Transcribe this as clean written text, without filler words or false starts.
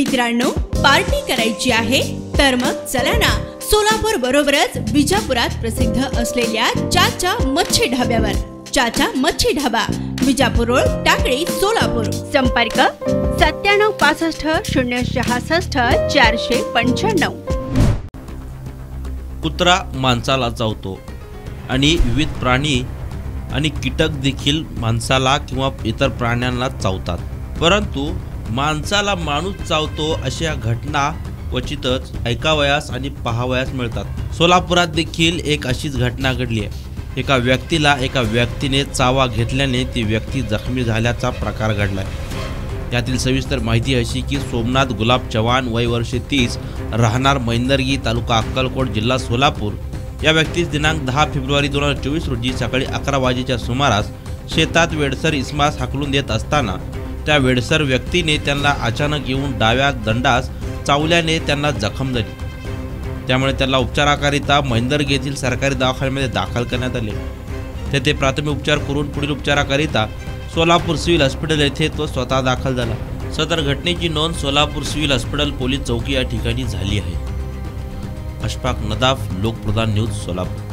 मित्रांनो, पार्टी करायची आहे तर मग चला ना, सोलापूर बरोबरच विजापुरात प्रसिद्ध असलेल्या चाचा मच्छी ढाब्यावर। चाचा मच्छी ढाबा, विजापूर रोड, टाकळी, सोलापूर। संपर्क 9765 कुत्रा माणसाला चावतो आणि विविध प्राणी आणि कीटक देखील माणसाला किंवा इतर प्राण्यांना चावतात, परंतु माणसाला माणूस चावतो अशा घटना क्वचितच ऐकावयास आणि पाहावयास मिळतात। सोलापुरात देखील एक अशीच घटना घडली आहे। एका व्यक्तीने चावा घेतल्याने ती व्यक्ती जखमी झाल्याचा प्रकार घडलाय। यातील सविस्तर माहिती अशी की सोमनाथ गुलाब चव्हाण, वय वर्ष 30, राहणार मैंदर्गी, तालुका अक्कलकोट, जिल्हा सोलापूर, या व्यक्तीस दिनांक 10 फेब्रुवारी 2024 रोजी सकाळी 11 वाजेच्या सुमारास शेतात वेडसर इसमास हाकलून देत असताना त्या वेडसर व्यक्तीने त्यांना अचानक येऊन डाव्या दंडास चावल्याने त्यांना जखम झाली। त्यामुळे त्याला उपचाराकरिता मैंदर्गी येथील सरकारी दवाखान्यामध्ये दाखल करण्यात आले। तेथे प्राथमिक उपचार करून पुढील उपचाराकरिता सोलापूर सिव्हिल हॉस्पिटल येथे तो स्वतः दाखल झाला। सदर घटनेची नोंद सोलापूर सिव्हिल हॉस्पिटल पोलीस चौकी या ठिकाणी झाली आहे। अशफाक नदाफ, लोकप्रधान न्यूज, सोलापूर।